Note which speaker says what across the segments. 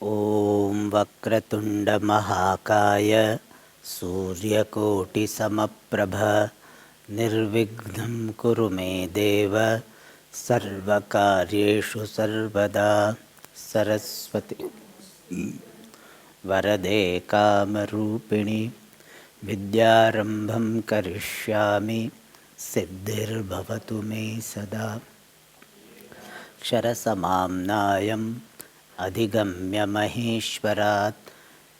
Speaker 1: ॐ वक्रतुण्डमहाकाय सूर्यकोटिसमप्रभ निर्विघ्नं कुरु मे देव सर्वकार्येषु सर्वदा सरस्वती वरदे कामरूपिणि विद्यारम्भं करिष्यामि सिद्धिर्भवतु मे सदा क्षरसमाम्नायम् अधिगम्य महेश्वरात्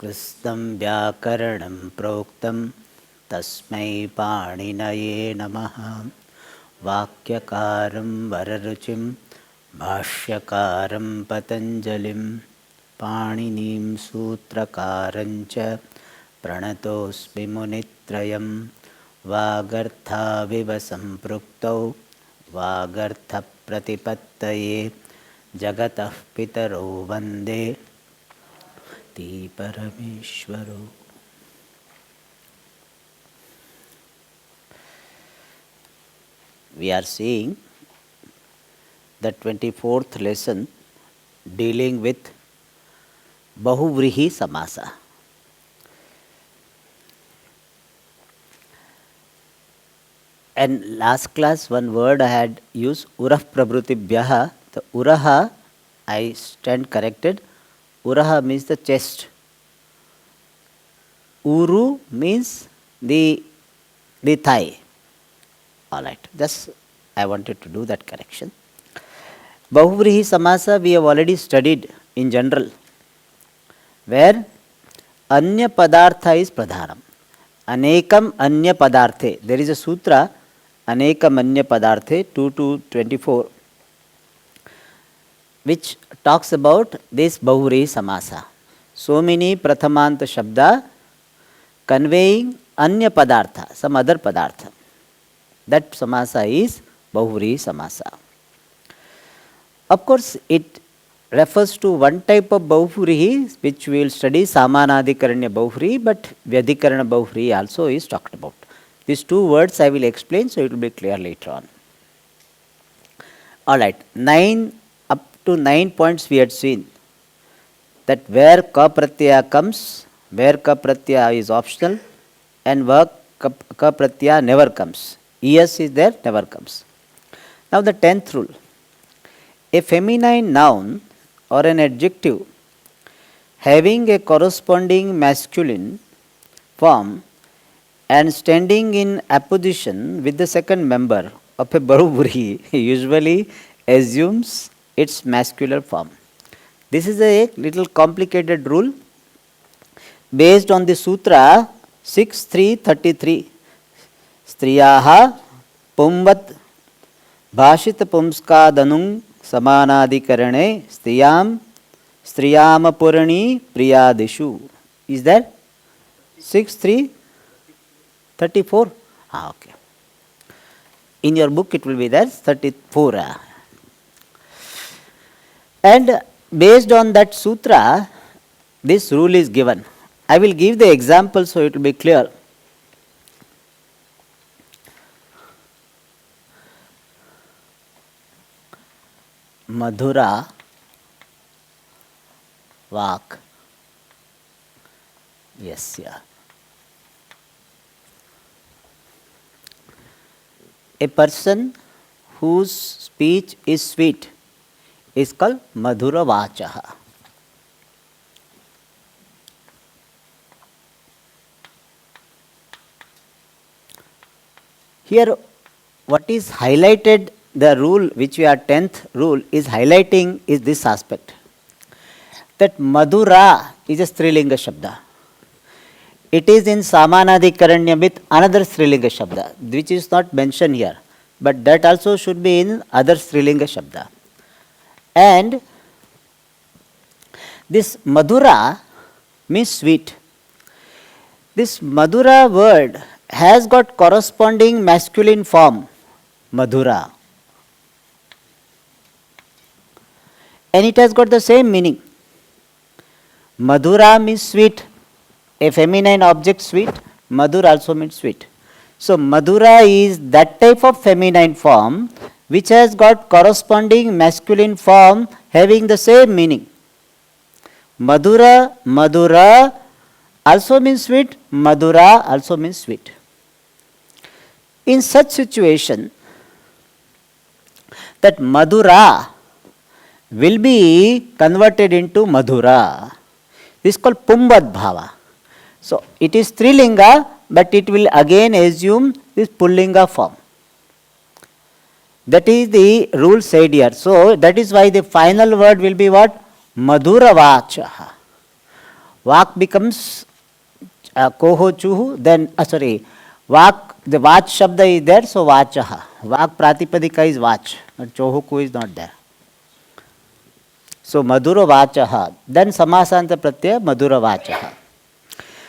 Speaker 1: कृत्स्नं व्याकरणं प्रोक्तं तस्मै पाणिनये नमः। वाक्यकारं वररुचिं भाष्यकारं पतञ्जलिं पाणिनीं सूत्रकारं च प्रणतोऽस्मि मुनित्रयं। वागर्थाविव सम्पृक्तौ वागर्थप्रतिपत्तये जगतः पितरौ वन्दे परमेश्वरौ। We are seeing the 24th lesson dealing with Bahuvrihi Samasa. And last class one word I had used, Urah Prabhrutibhyaha. The Uraha, I stand corrected. Uraha means the chest. Uru means the thigh. Alright, just I wanted to do that correction. Bahuvrihi Samasa we have already studied in general, where Anya Padartha is Pradhanam. Anekam Anya Padarthe. There is a sutra, Anekam Anya Padarthe 2-24, which talks about this Bahuvrihi Samasa. So many Prathamanta Shabda conveying Anya Padartha, some other Padartha. That Samasa is Bahuvrihi Samasa. Of course, it refers to one type of Bahuvrihi which we will study, Samanadikaranya Bahuvrihi, but Vyadhikarana Bahuvrihi also is talked about. These two words I will explain, so it will be clear later on. Alright, 9 points we had seen, that where Ka Pratyaya comes, where Ka Pratyaya is optional, and where Ka Pratyaya never comes. Es is there, never comes. Now the 10th rule. A feminine noun or an adjective having a corresponding masculine form and standing in apposition with the second member of a Bahuvrihi usually assumes its masculine form. This is a little complicated rule based on the sutra 6.3.33. Striyaha pumvat bhashita pumskadanung samanadikarane striyamapurani priyadishu. Is that 6.3.34? Okay. In your book it will be there 34. And based on that sutra, this rule is given. I will give the example so it will be clear. Madhura Vak Yasya. A person whose speech is sweet is called Madhura Vachaha. Here what is highlighted, the rule which we are 10th rule is highlighting, is this aspect, that Madhura is a Strilinga Shabda. It is in Samanadikaranya with another Strilinga Shabda, which is not mentioned here, but that also should be in other Strilinga Shabda. And this Madhura means sweet. This Madhura word has got corresponding masculine form, Madhura. And it has got the same meaning. Madhura means sweet. A feminine object sweet, Madhur also means sweet. So Madhura is that type of feminine form which has got corresponding masculine form having the same meaning. Madhura, Madhura also means sweet, Madhura also means sweet. In such situation, that Madhura will be converted into Madhura. This is called Pumbad Bhava. So it is Strilinga, but it will again assume this Pullinga form. That is the rule said here. So that is why the final word will be what? Madhura Vachaha. Vak becomes Koho Chuhu, then, Vak, the Vach Shabda is there, so Vachaha. Vak Pratipadika is Vach, but Chohuku is not there. So Madhura Vachaha, then Samasanta Pratyaya Madhura Vachaha.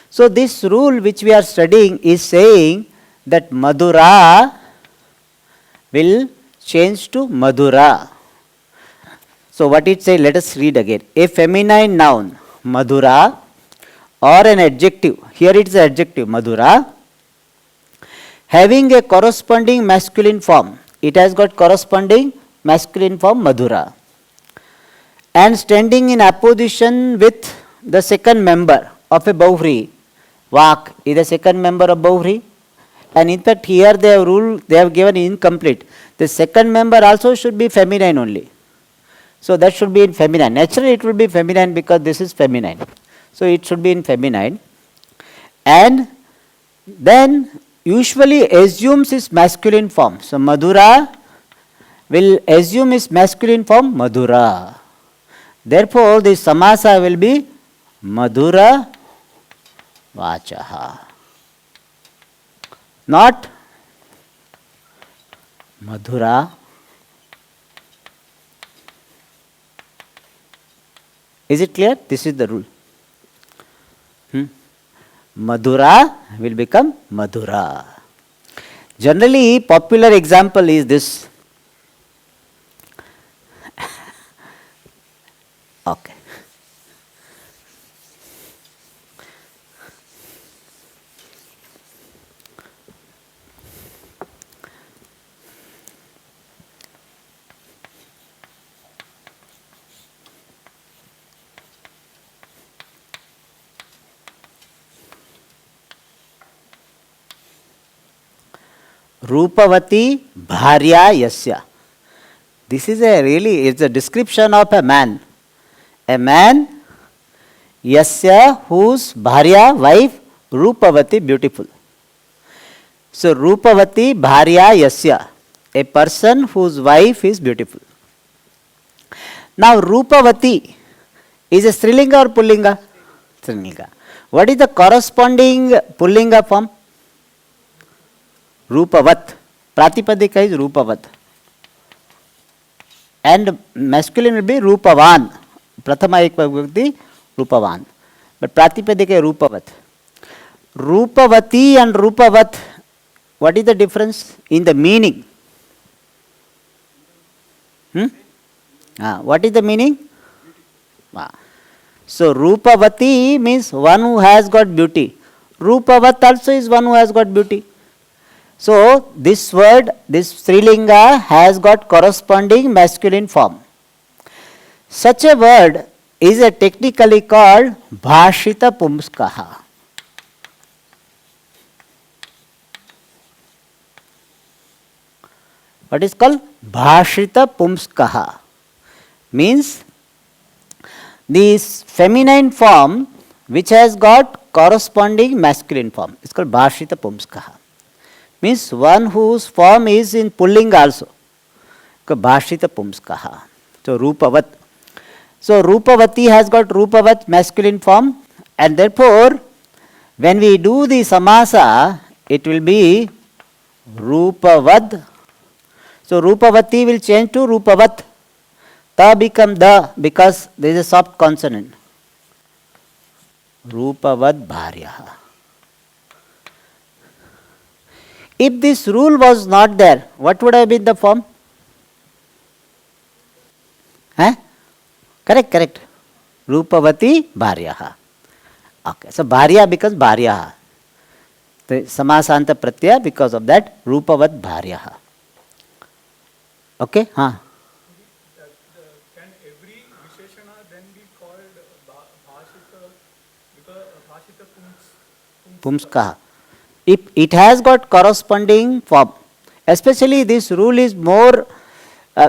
Speaker 1: So this rule which we are studying is saying that Madhura will change to Madhura. So what it says, let us read again. A feminine noun, Madhura, or an adjective, here it is an adjective, Madhura, having a corresponding masculine form. It has got corresponding masculine form, Madhura, and standing in opposition with the second member of a Bahuvri. Vak is the second member of Bahuvri, and in fact here they have ruled, they have given incomplete. The second member also should be feminine only. So that should be in feminine. Naturally it will be feminine because this is feminine. So it should be in feminine. And then usually assumes its masculine form. So Madhura will assume its masculine form, Madhura. Therefore the samasa will be Madhura Vachaha. Not Madhura. Is it clear? This is the rule. Madhura will become Madhura. Generally, popular example is this. Okay. Rupavati Bharya Yasya. This is it's a description of a man. A man, Yasya, whose Bharya, wife, Rupavati, beautiful. So Rupavati Bharya Yasya, a person whose wife is beautiful. Now Rupavati is a Strilinga or Pullinga? Strilinga. What is the corresponding Pullinga form? Rupavat. Pratipadika is Rupavat. And masculine will be Rupavan. Prathama Ekvibhakti Rupavan. But Pratipadika is Rupavat. Rupavati and Rupavat, what is the difference in the meaning? What is the meaning? So Rupavati means one who has got beauty. Rupavat also is one who has got beauty. So this word, this Strilinga has got corresponding masculine form. Such a word is technically called Bhashita Pumskaha. What is called? Bhashita Pumskaha. Means this feminine form which has got corresponding masculine form. It's called Bhashita Pumskaha. Means one whose form is in Pulling also. Bhashita Pumskaha. So Rupavat. So Rupavati has got Rupavat masculine form, and therefore when we do the samasa, it will be Rupavad. So Rupavati will change to Rupavat. Ta become da because there is a soft consonant. Rupavad Bharyaha. If this rule was not there, what would have been the form? Correct. Rupavati Bharyaha. Okay, so Bharya becomes Bharyaha. The Samasanta Pratyaya because of that Rupavat Bharyaha. Okay?
Speaker 2: Can every Visheshana then be called Bhashita because Bhashita Pumska.
Speaker 1: Pumskaha. If it has got corresponding form, especially this rule is more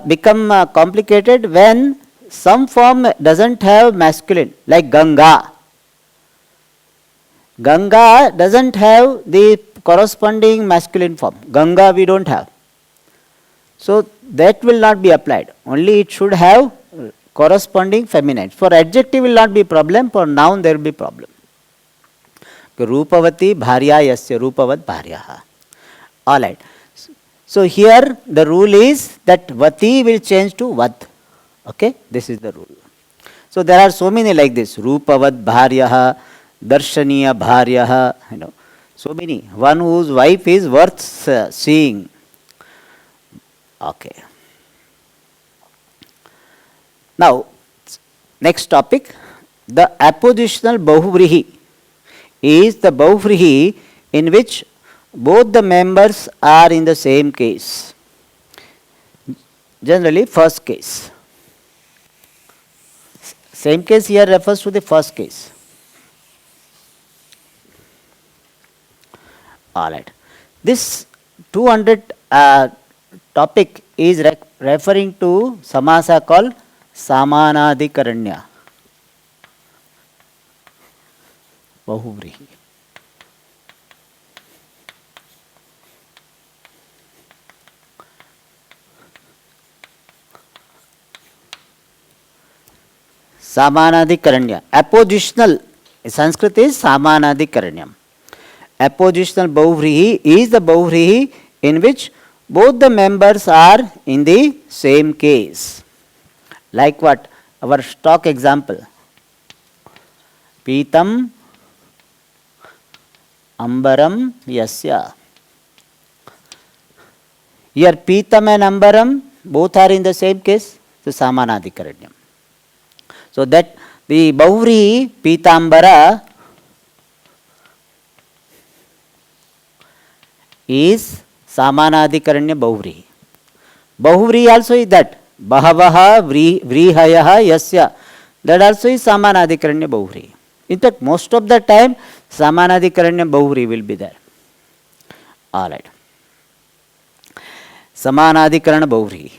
Speaker 1: become complicated when some form doesn't have masculine, like Ganga. Ganga doesn't have the corresponding masculine form. Ganga we don't have. So that will not be applied. Only it should have corresponding feminine. For adjective will not be problem, for noun there will be problem. Rupavati bharya yasya rupavat bharyaha. Alright. So here the rule is that vati will change to vad. Okay, this is the rule. So there are so many like this. Rupavat bharyaha, darshaniya bharyaha, so many. One whose wife is worth seeing. Okay. Now, next topic, the appositional bahuvrihi is the bahuvrihi in which both the members are in the same case. Generally, first case. Same case here refers to the first case. Alright. This 200 topic is referring to samasa called samanadikaranya. Bahuvrihi. Samanadikaranya. Appositional. Sanskrit is samanadikaranyam. Appositional bahuvrihi is the bahuvrihi in which both the members are in the same case. Like what? Our stock example. Pitam ambaram yasya. Here pitam and ambaram both are in the same case. So samanadikaranyam. So that the bahuvrihi pitambara is samanadikaranya bahuvrihi. Bahuvrihi also is that. Bahavaha vrihayaha yasya. That also is samanadikaranya bahuvrihi. In fact, most of the time samanadikaranya bahuvrihi will be there. Alright. Samanadikarana bahuvrihi.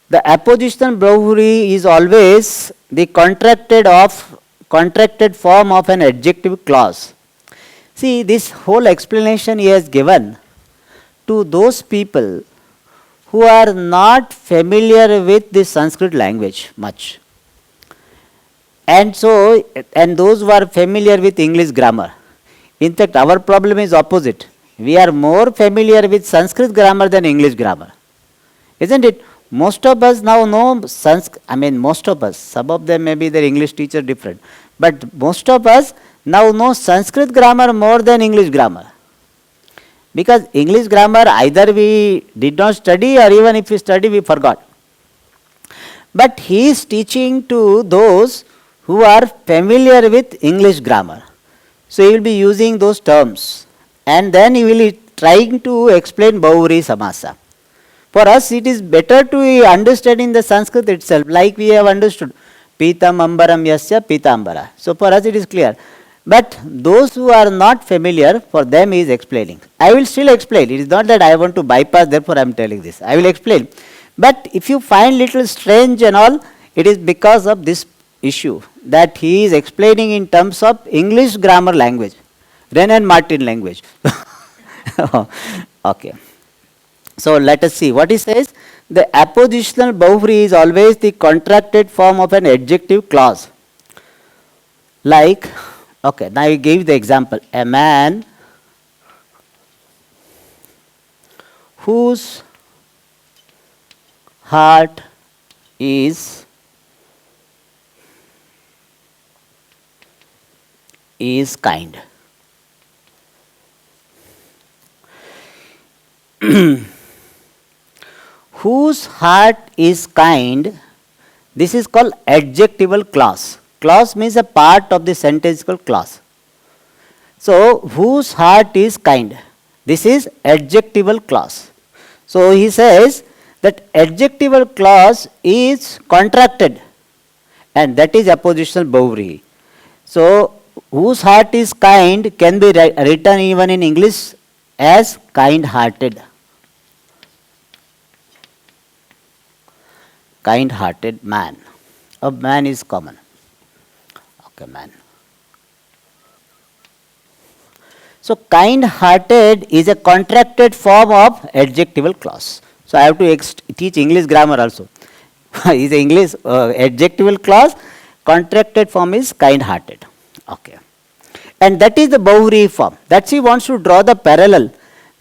Speaker 1: The appositional bahuvrihi is always the contracted form of an adjective clause. See, this whole explanation he has given to those people who are not familiar with the Sanskrit language much. And those who are familiar with English grammar. In fact, our problem is opposite. We are more familiar with Sanskrit grammar than English grammar. Isn't it? Most of us now know Sanskrit. I mean, most of us. Some of them may be their English teacher different. But most of us now know Sanskrit grammar more than English grammar. Because English grammar either we did not study or even if we study we forgot. But he is teaching to those who are familiar with English grammar. So he will be using those terms and then he will be trying to explain bahuvrihi samasa. For us it is better to understand in the Sanskrit itself, like we have understood. Pitam ambaram yasya pitambara. So for us it is clear. But those who are not familiar, for them he is explaining. I will still explain. It is not that I want to bypass, therefore I am telling this. I will explain. But if you find little strange and all, it is because of this issue that he is explaining in terms of English grammar language, Wren and Martin language. Okay. So let us see what he says. The appositional bahuvrihi is always the contracted form of an adjective clause. Like, okay, now he gave the example. A man whose heart is kind. Whose heart is kind, this is called adjectival clause. Clause means a part of the sentence called clause. So, whose heart is kind, this is adjectival clause. So, he says that adjectival clause is contracted, and that is appositional Bahuvrihi. So, whose heart is kind can be written even in English as kind-hearted. Kind-hearted man. A man is common. Okay, man. So, kind-hearted is a contracted form of adjectival clause. So, I have to teach English grammar also. Is English adjectival clause, contracted form is kind-hearted. Okay. And that is the Bahuvrihi form. That's he wants to draw the parallel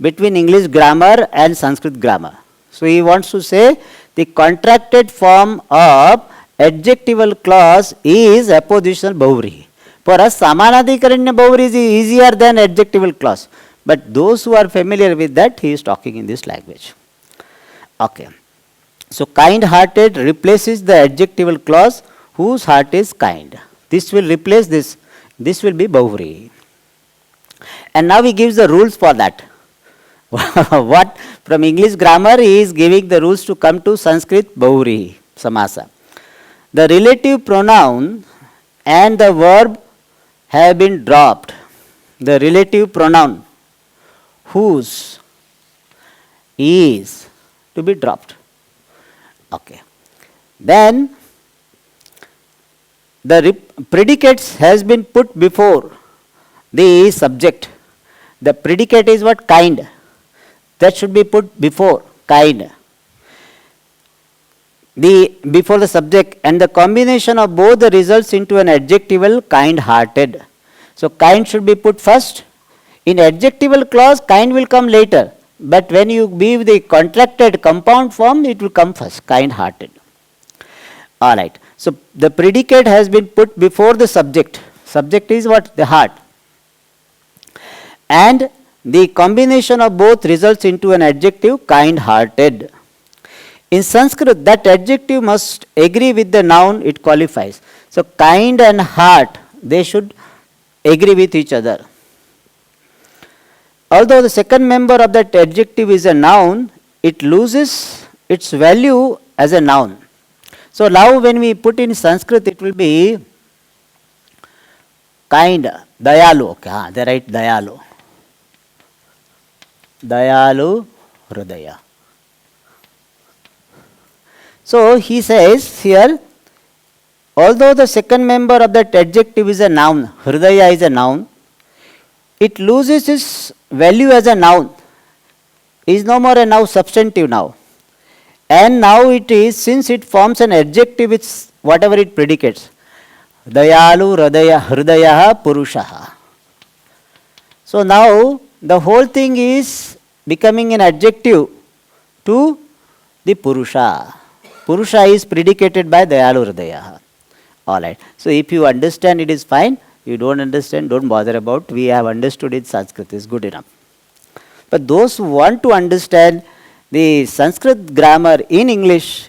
Speaker 1: between English grammar and Sanskrit grammar. So, he wants to say the contracted form of adjectival clause is appositional Bahuvrihi. For us, Samanadhikaranya Bahuvrihi is easier than adjectival clause. But those who are familiar with that, he is talking in this language. Okay. So, kind-hearted replaces the adjectival clause whose heart is kind. This will replace this. This will be Bahuvrihi. And now he gives the rules for that. What from English grammar he is giving the rules to come to Sanskrit Bahuvrihi Samasa. The relative pronoun and the verb have been dropped. The relative pronoun whose is to be dropped. Okay. Then the predicates has been put before the subject. The predicate is what? Kind. That should be put before kind. Before the subject, and the combination of both the results into an adjectival kind-hearted. So kind should be put first. In adjectival clause, kind will come later. But when you give the contracted compound form, it will come first, kind-hearted. Alright. So the predicate has been put before the subject. Subject is what? The heart. And the combination of both results into an adjective kind-hearted. In Sanskrit, that adjective must agree with the noun it qualifies. So kind and heart, they should agree with each other. Although the second member of that adjective is a noun, it loses its value as a noun. So now when we put in Sanskrit, it will be kind, dayalu. Okay, they write dayalu. Dayalu Hridaya. So he says here, although the second member of that adjective is a noun, Hridaya is a noun, it loses its value as a noun. It is no more a now substantive now. And now it is, since it forms an adjective, it's whatever it predicates. Dayalu Hridaya Purushaha. So now the whole thing is becoming an adjective to the Purusha. Purusha is predicated by Dayalu Hridaya. Alright. So if you understand, it is fine. You don't understand, don't bother about. We have understood it, Sanskrit is good enough. But those who want to understand the Sanskrit grammar in English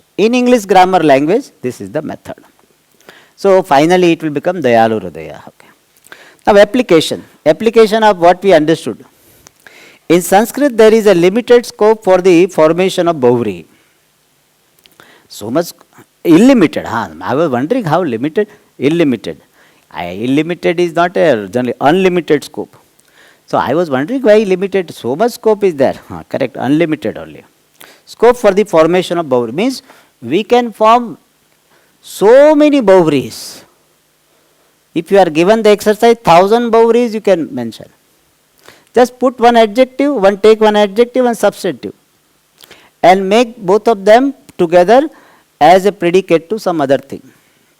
Speaker 1: grammar language, this is the method. So finally it will become Dayalu Hridaya. Okay. Now application. Application of what we understood. In Sanskrit there is a limited scope for the formation of Bahuvrihi. So much illimited. I was wondering how limited? Illimited. Illimited is not a generally unlimited scope. So I was wondering why limited. So much scope is there. Correct. Unlimited only. Scope for the formation of Bahuvrihi means we can form so many Bahuvrihis. If you are given the exercise, 1000 Bahuvrihis you can mention. Just put one adjective, take one adjective and substantive, and make both of them together as a predicate to some other thing.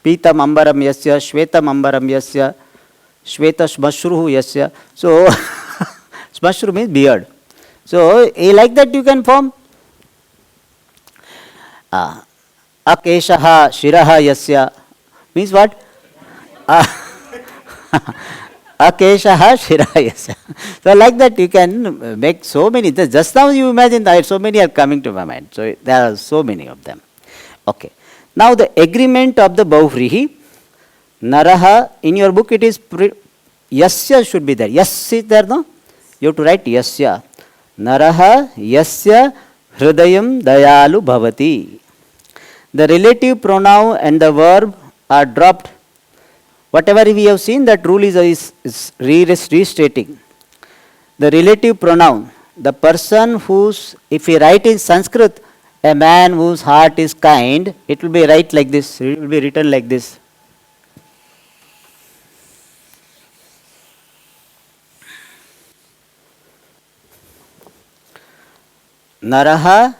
Speaker 1: Pitam ambaram yasya, shvetam ambaram yasya, shveta shmashruhu yasya. So, shmashru means beard. So, like that you can form. Akeshaha shiraha yasya means what? Akeshaha shiraha yasya. So, like that you can make so many. Just now you imagine that so many are coming to my mind. So, there are so many of them. Okay. Now, the agreement of the Bahuvrihi, Naraha, in your book it is, Yasya should be there. Yes is there, no? You have to write Yasya. Naraha, Yasya, Hridayam dayalu bhavati. The relative pronoun and the verb are dropped. Whatever we have seen, that rule is restating. The relative pronoun, the person whose, if we write in Sanskrit, a man whose heart is kind, it will be write like this, it will be written like this. Naraha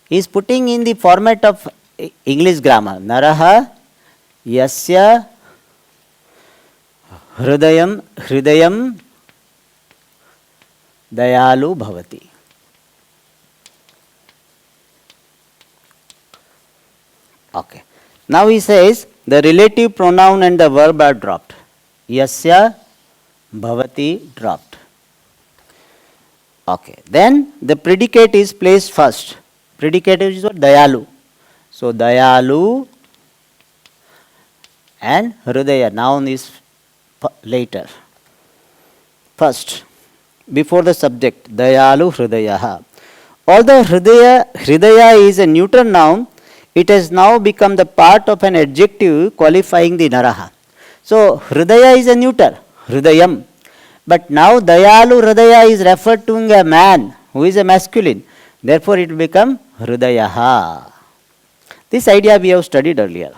Speaker 1: is putting in the format of English grammar. Naraha yasya hridayam dayalu bhavati. Okay. Now he says the relative pronoun and the verb are dropped. Yasya bhavati dropped. Okay. Then the predicate is placed first. Predicate is what? Dayalu. So dayalu and hridaya. Noun is later. First, before the subject, dayalu hridayaha. Although hridaya is a neuter noun, it has now become the part of an adjective qualifying the naraha. So hridaya is a neuter, hridayam. But now dayalu hridaya is referred to a man who is a masculine. Therefore it will become hridayaha. This idea we have studied earlier.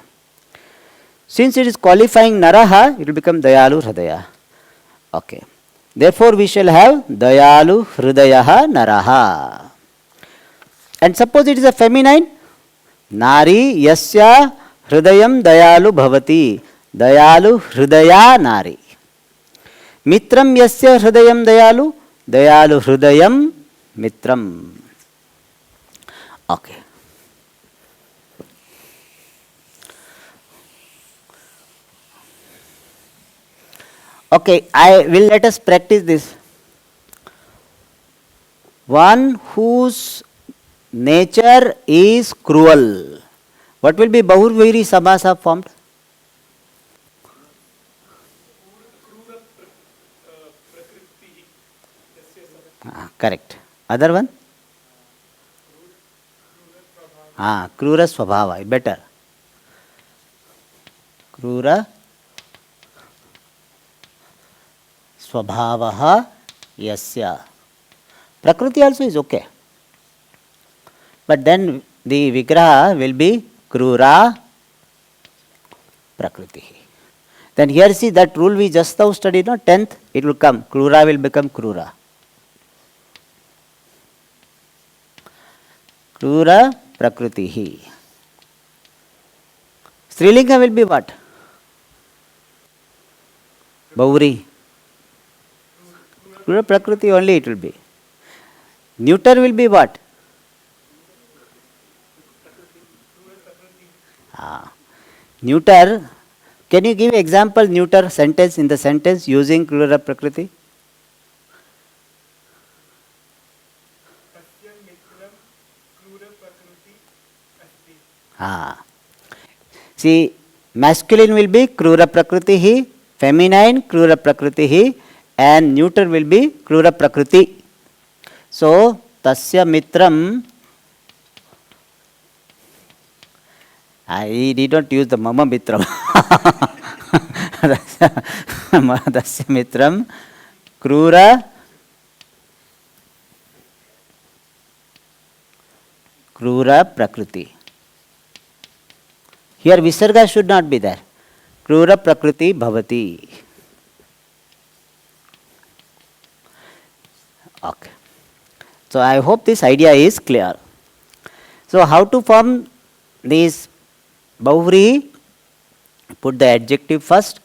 Speaker 1: Since it is qualifying naraha, it will become dayalu hridaya. Okay. Therefore we shall have dayalu hridayaha naraha. And suppose it is a feminine, nari yasya hridayam dayalu bhavati. Dayalu hridaya nari. Mitram yasya hridayam dayalu. Dayalu hridayam mitram. Okay. Okay, I will let us practice this. One whose nature is cruel. What will be Bahuviri Samasa formed? Correct. Other one? Krura Swabhava. Better. Krura Swabhavaha Yasya. Prakriti also is okay. But then the Vigraha will be Krura Prakriti. Then here see that rule we just now studied, no? 10th, it will come. Krura will become Krura. Krura Prakriti. Strilinga will be what? Bahuri. Krura Prakriti only it will be. Neuter will be what? Neuter. Can you give example neuter sentence in the sentence using Krura Prakriti? See, masculine will be Krura Prakriti, feminine Krura Prakriti, and neuter will be Krura Prakriti. So, Tasya Mitram, I did not use the Mama Mitram. Tasya Mitram, Krura Prakriti. Here Visarga should not be there. Krura Prakriti Bhavati. Okay. So I hope this idea is clear. So how to form these Bahuvri? Put the adjective first,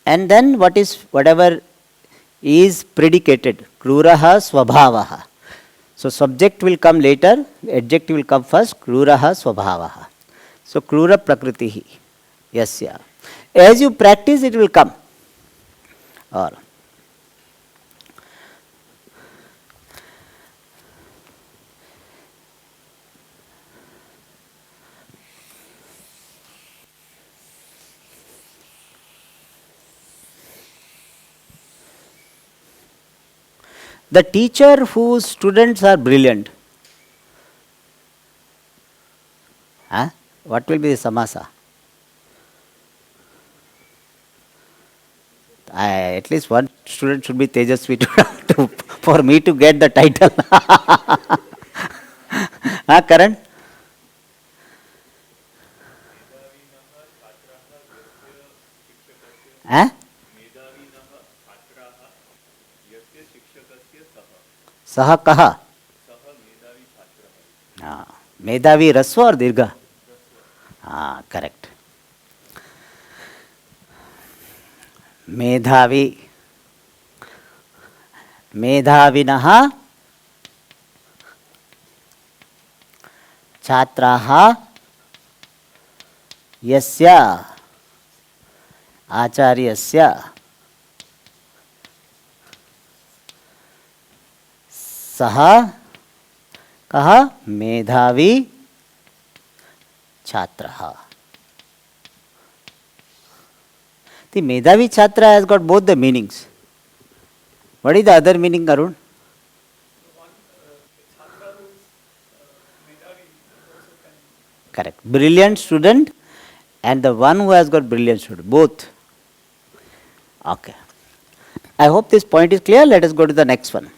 Speaker 1: and then whatever is predicated. Kruraha Swabhavaha. So subject will come later, adjective will come first. Kruraha Swabhavaha. So Krura Prakriti. Yes, yeah. As you practice, it will come. Or The teacher whose students are brilliant. Huh? What will be the samasa? At least one student should be Tejasvi for me to get the title. Huh, Karan? Huh? सह कह मेधावी रस्व और दीर्घ हाँ correct मेधावी मेधाविनः छात्राः यस्य आचार्यस्य सः कः मेधावी छात्रः. The Medhavi Chhatra has got both the meanings. What is the other meaning, Arun? Correct. Brilliant student and the one who has got brilliant student. Both. Okay. I hope this point is clear. Let us go to the next one.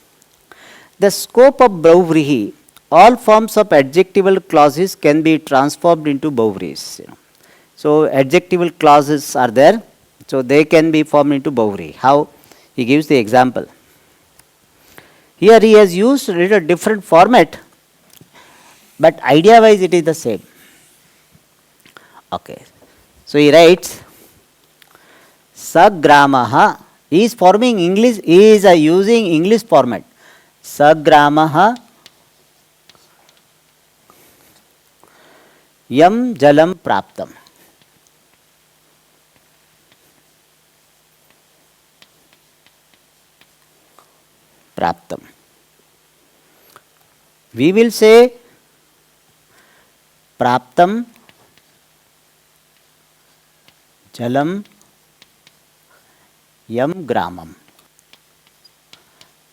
Speaker 1: The scope of Bauvrihi. All forms of adjectival clauses can be transformed into Bauvris. So adjectival clauses are there. So they can be formed into Bauvri. How? He gives the example. Here he has used a little different format, but idea wise it is the same. Okay. So he writes, Sagramaha. He is forming English, he is using English format. Sagramaha yam jalam praptam. Praptam. We will say praptam jalam yam gramam.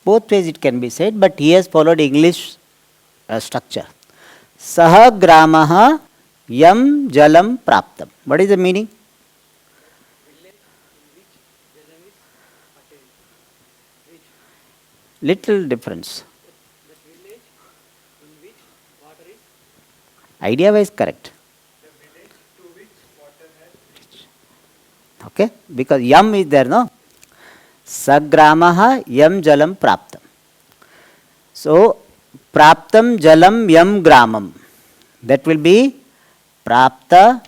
Speaker 1: Both ways it can be said, but he has followed English structure. Saha gramaha yam jalam praptam. What is the meaning? Little difference. Idea wise correct. Okay, because yam is there, no? Sagramaha yam jalam praptam. So, praptam jalam yam gramam. That will be prapta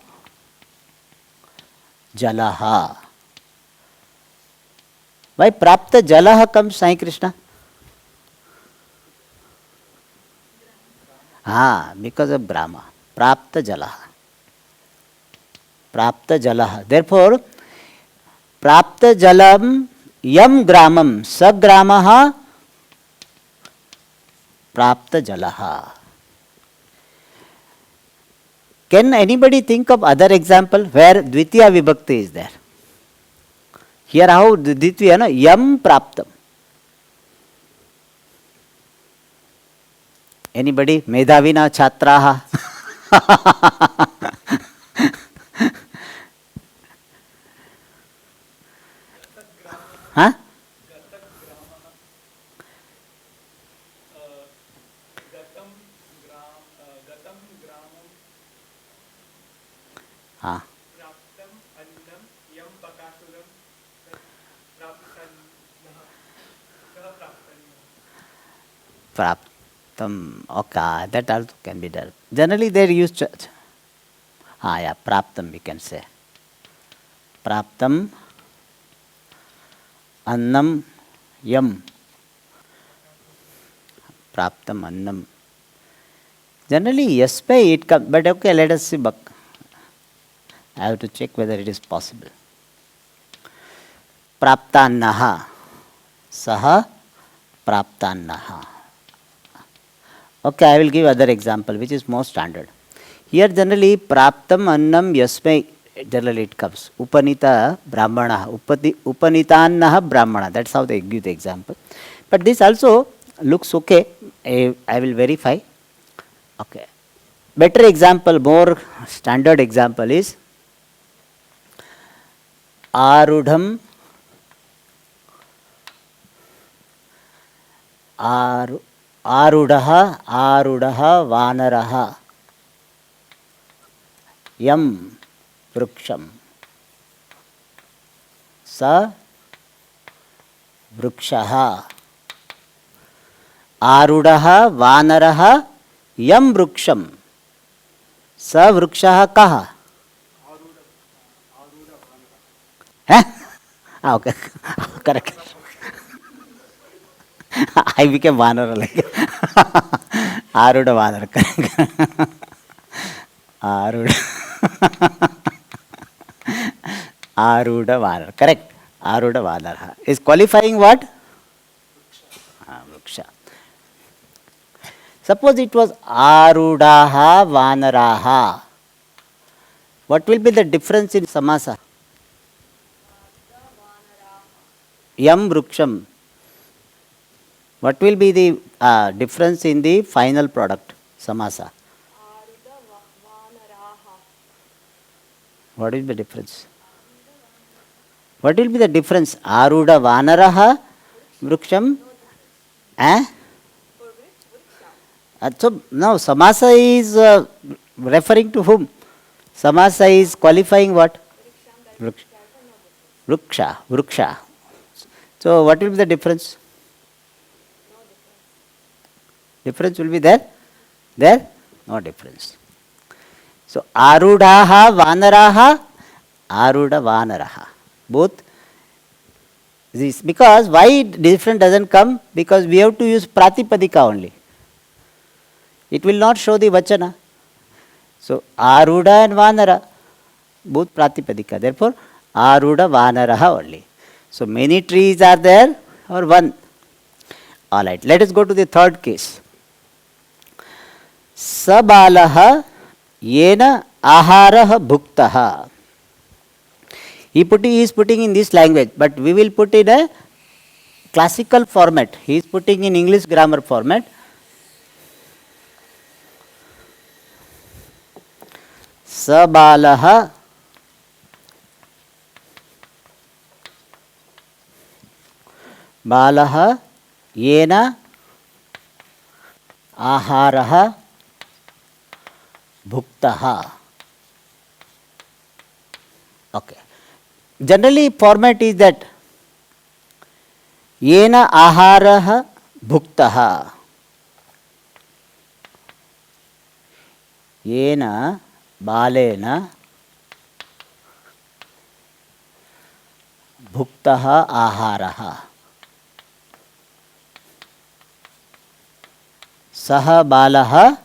Speaker 1: jalaha. Why prapta jalaha comes, Sai Krishna? Because of Brahma. Prapta jalaha. Prapta jalaha. Therefore, prapta jalam yam gramam sagramaha prapta jalaha. Can anybody think of other example where Dvitiya Vibhakti is there? Here how Dvitiya, no? Yam praptam. Anybody? Medhavina Chhatraha. Huh? Praptam. Okay, that also can be done. Generally they use praptam we can say. Praptam annam yam. Praptam annam. Generally yes by it comes, but okay, let us see. I have to check whether it is possible. Praptannaha. Saha praptannaha. Okay, I will give other example which is more standard. Here generally praptam annam yasmai, generally it comes. Upanita brahmana, upanitannaha brahmana. That's how they give the example. But this also looks okay. I will verify. Okay. Better example, more standard example is Arudham आरूढ़ः वानरः यं वृक्षं स वृक्षः आरूढ़ः वानरः यं वृक्षं स वृक्षः कः है okay correct I became Vanara like Aruda Vanara. Aruda Aruda Vanara. Correct. Aruda Vanara. Is qualifying what? Vriksha. Suppose it was Arudaha Vanaraha. What will be the difference in Samasa? Yam Vriksham. What will be the difference in the final product, samasa? What will be the difference? What will be the difference? Aruda vanaraha vriksham? So now samasa is referring to whom? Samasa is qualifying what? Vriksha. So what will be the difference? Difference will be there? There? No difference. So, Arudhaha Vanaraha, Aruda Vanaraha. Both. This, because why different doesn't come? Because we have to use Pratipadika only. It will not show the Vachana. So, Aruda and Vanara, both Pratipadika. Therefore, Aruda Vanaraha only. So, many trees are there or one? Alright, let us go to the third case. Sabalah yena aharah bhuktaha. He is putting in this language, but we will put in a classical format. He is putting in English grammar format. Sabalah balah yena aharah bhuktaha. Okay. Generally format is that yena aharah bhuktaha. Yena balena bhuktaha aharah. Saha balah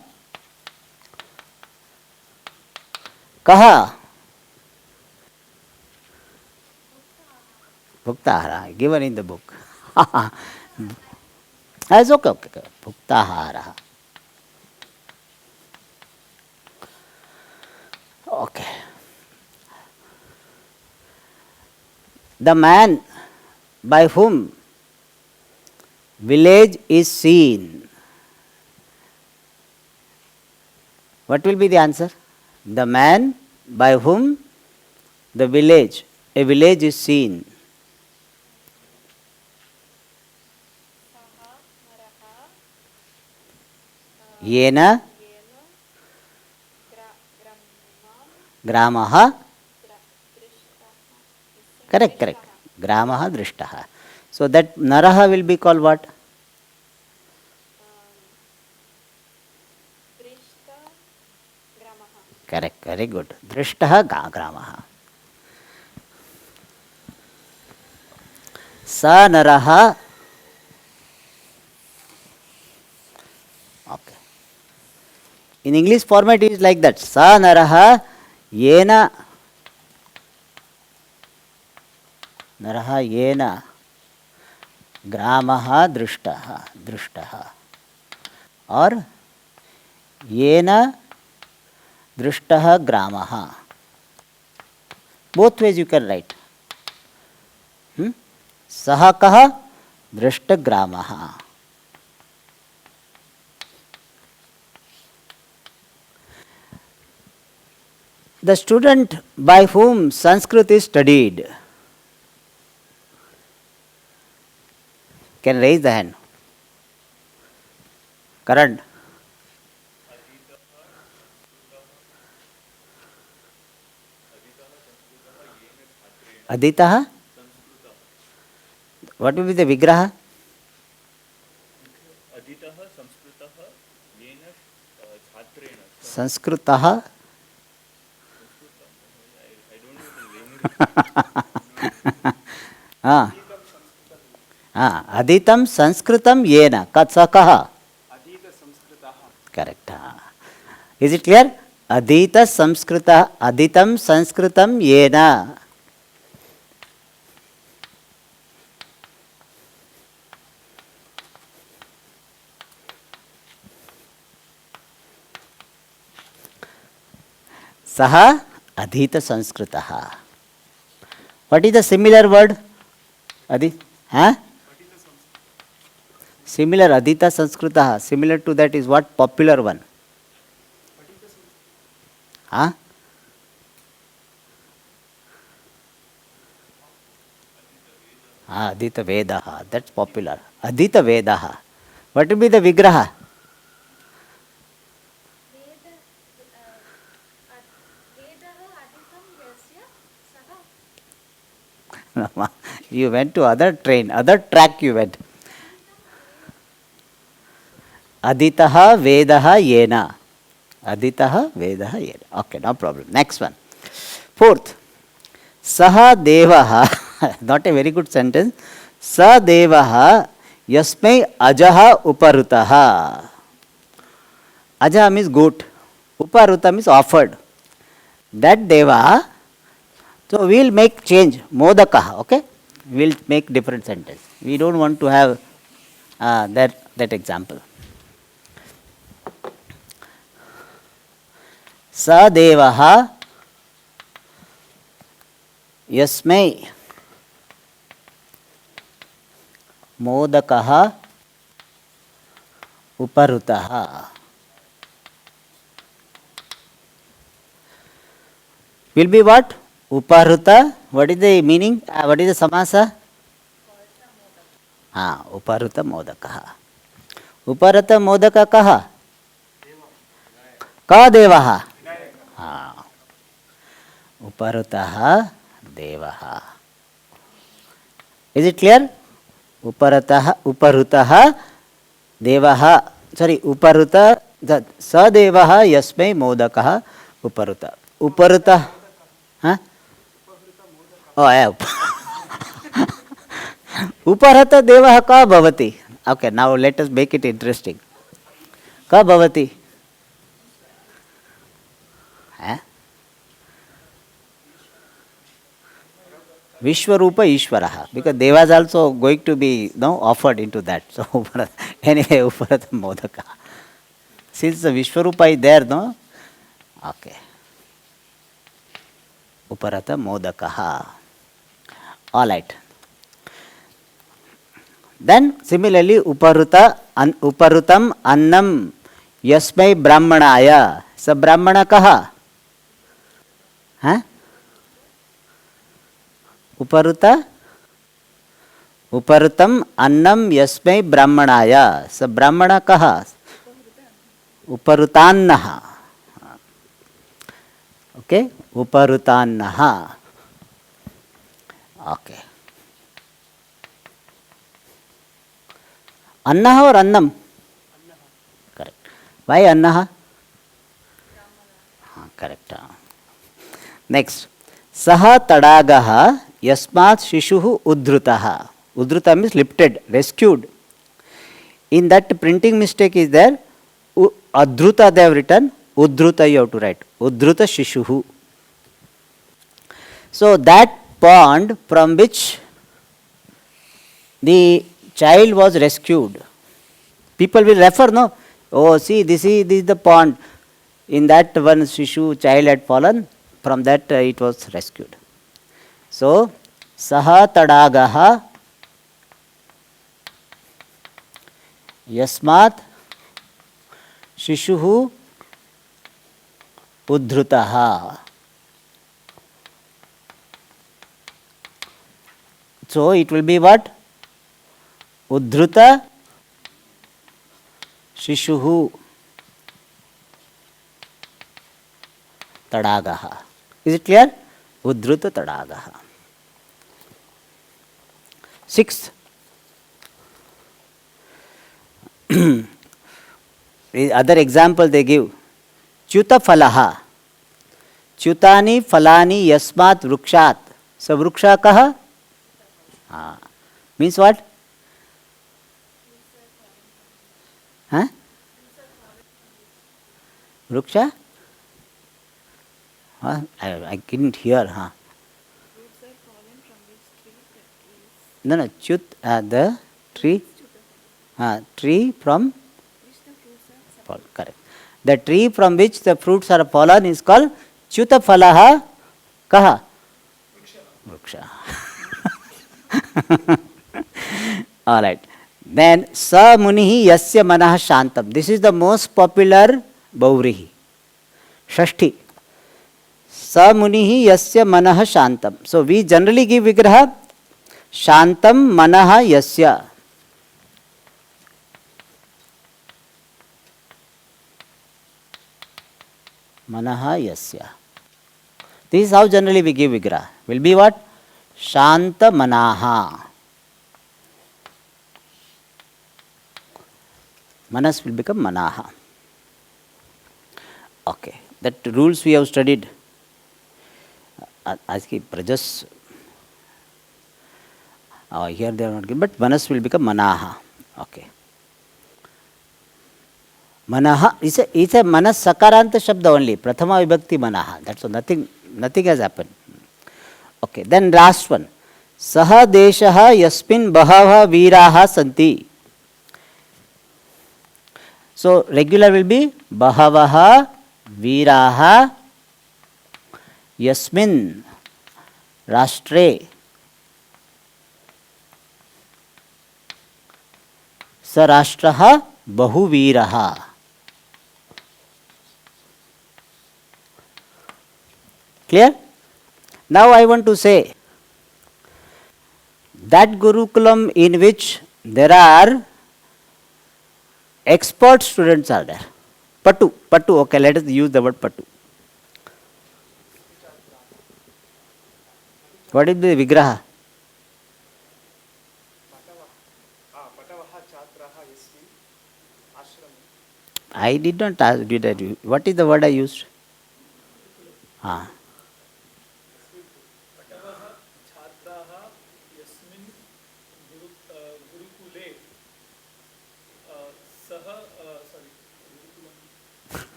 Speaker 1: kaha bhuktahara given in the book. That's okay. Bhuktahara. Okay. The man by whom village is seen. What will be the answer? The man by whom a village is seen. Yena gramaha. Correct. Gramaha drishtaha. So that naraha will be called what? Correct, very good. Drishtaha gramaha. Sa naraha. Okay. In English format it is like that. Sa naraha yena gramaha drishtaha. Or yena drishtaha gramaha. Both ways you can write. Saha kaha Drishtagramah. The student by whom Sanskrit is studied can raise the hand. Karan. Aditah. What will be the vigraha?
Speaker 3: Aditah Samskritah Yena Chhatrena.
Speaker 1: Sanskritah.
Speaker 3: I don't know the name.
Speaker 1: Aditam Sanskritam yena. Katsakaha.
Speaker 2: Adita Samskritaha.
Speaker 1: Correct. Is it clear? Adita Samskrita. Aditam Sanskritam yena. Saha Adhita Sanskritah. What is the similar word? Adi? Huh? Similar Adhita Sanskritah. Similar to that is what? Popular one. Huh? Adhita Vedaha. That's popular. Adhita Vedaha. What will be the vigraha? You went to other train, other track you went. Aditaha Vedaha Yena. Aditaha Vedaha Yena. Okay, no problem. Next one. Fourth. Saha Devaha. Not a very good sentence. Sa Devaha Yasmai Ajaha Uparutaha. Ajaha means goat. Uparuta means offered. That Deva. So we will make change. Modakaha. Okay. We will make different sentence. We don't want to have that example. Sa Devaha Yasmai Modakaha Uparutaha. Will be what? Uparuta. What is the meaning? What is the samasa? Uparuta Modakaha. Uparuta Modaka kaha? Ka Devaha? Uparutaha Devaha. Is it clear? Uparutaha Devaha. Sorry, Uparuta. Sa Devaha Yasmai Modakaha Uparuta. Uparuta. Huh? Oh, yeah. Uparata Devaha ka bhavati. Okay, now let us make it interesting. Ka bhavati. Huh? Vishwarupa Ishwaraha. Because Deva is also going to be offered into that. So, anyway, Uparata Modaka. Since the Vishwarupa is there, no? Okay. Uparata Modakaha. All right. Then similarly, Uparutam Annam Yasmai Brahmanaya. Sa Brahmana kaha? Huh? Uparutam Annam Yasmai Brahmanaya. Sa Brahmana kaha? Uparutannaha. Okay? Uparutannaha. Okay. Annaha or Annam? Correct. Why Annaha? Correct. Next. Saha Tadagaha Yasmat Shishuhu Udhrutaha. Udhruta means lifted, rescued. In that printing mistake is there. Adhruta they have written. Udhruta you have to write. Udhruta Shishuhu. So that pond from which the child was rescued. People will refer, no? Oh, see, this is the pond. In that one Shishu child had fallen. From that it was rescued. So, Saha Tadagaha यस्मात् शिशुः उद्धृतः. So it will be what? Uddhruta Shishuhu Tadagaha. Is it clear? Uddhruta Tadagaha. Sixth. Other example they give. Chuta Falaha. Chutani Falani Yasmat Vrukshat. So Vruksha Kaha? Means what? Huh? Vruksha? I didn't hear. Huh? No, chut, the tree. Tree from? Fall, correct. The tree from which the fruits are fallen is called Chuta Falaha Kaha? Vruksha. All right. Then Sa Munihi Yasya Manah Shantam. This is the most popular Baurihi. Shashti. Sa Munihi Yasya Manah Shantam. So we generally give Vigraha Shantam Manah Yasya. Manah Yasya. This is how generally we give Vigraha. Will be what? Shanta Manaha. Manas will become Manaha. Okay. That rules we have studied. As ki Prajas. Here they are not given, but Manas will become Manaha. Okay. Manaha is a Manas Sakaranta Shabda only. Prathama Vibhakti Manaha. That's all. Nothing has happened. Okay. Then last one. Saha Deshaha Yasmin Bahava Viraha Santi. So regular will be Bahavaha Viraha Yasmin Rashtre Sarashtraha Bahuviraha. Clear? Now I want to say that Gurukulam in which there are expert students are there. Patu, okay, let us use the word Patu. What is the Vigraha? I did not ask, did I? What is the word I used?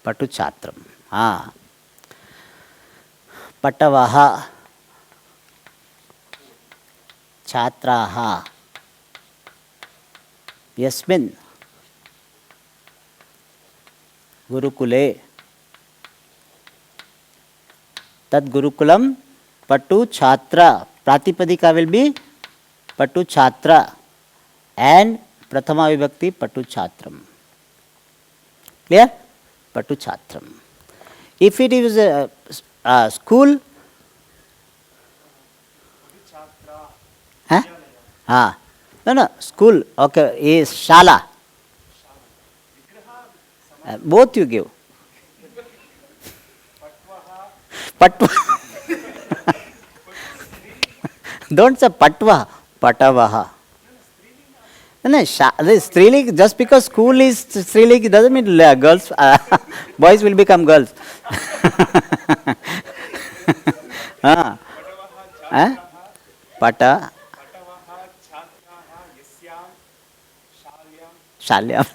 Speaker 1: Patu Chatram. Patavaha Chatraha Yasmin Gurukule. Tad Gurukulam Patu Chatra. Pratipadika will be Patu Chatra and Prathama Vibhakti Patu Chatram. Clear? Patu Chatram. If it is a school, no, school, okay, is Shala. Both you give. Patva. Don't say Patva, Patavaha. No, Striling, just because school is Striling doesn't mean girls, boys will become girls. Pata. Shalyam.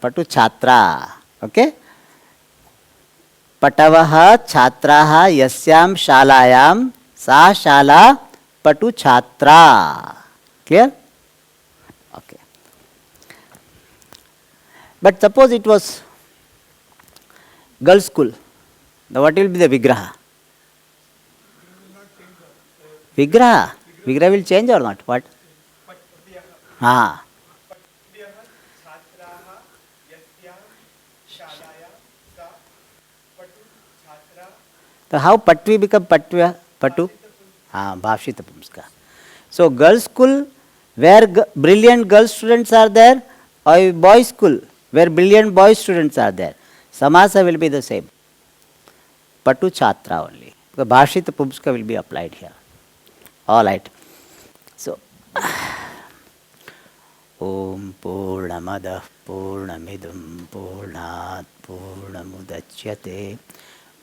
Speaker 1: Patu Chatra. Okay? Patavaha Chatraha Yasyam Shalayam Sa Shala Patu Chatra. Clear? Okay. But suppose it was girls' school, now what will be the Vigraha? Vigraha will change or not? What? Ah. So how Patvi become Patva? Patu? Ah, Bhashita Pumska. So girls' school where brilliant girl students are there, or boys' school where brilliant boy students are there. Samasa will be the same. Patu Chhatra only. The Bhashita Pumska will be applied here. All right. So, Om Purnamada Purnamidum Purnat Purnamudachyate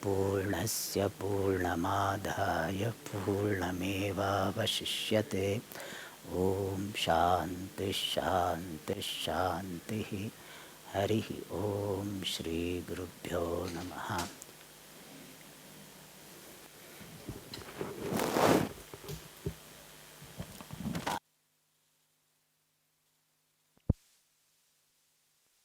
Speaker 1: Purnasya Purnamadhaya Purnameva Vashishyate Om Shanti Shanti Shanti Hari Om Shri Gurubhyo Namaha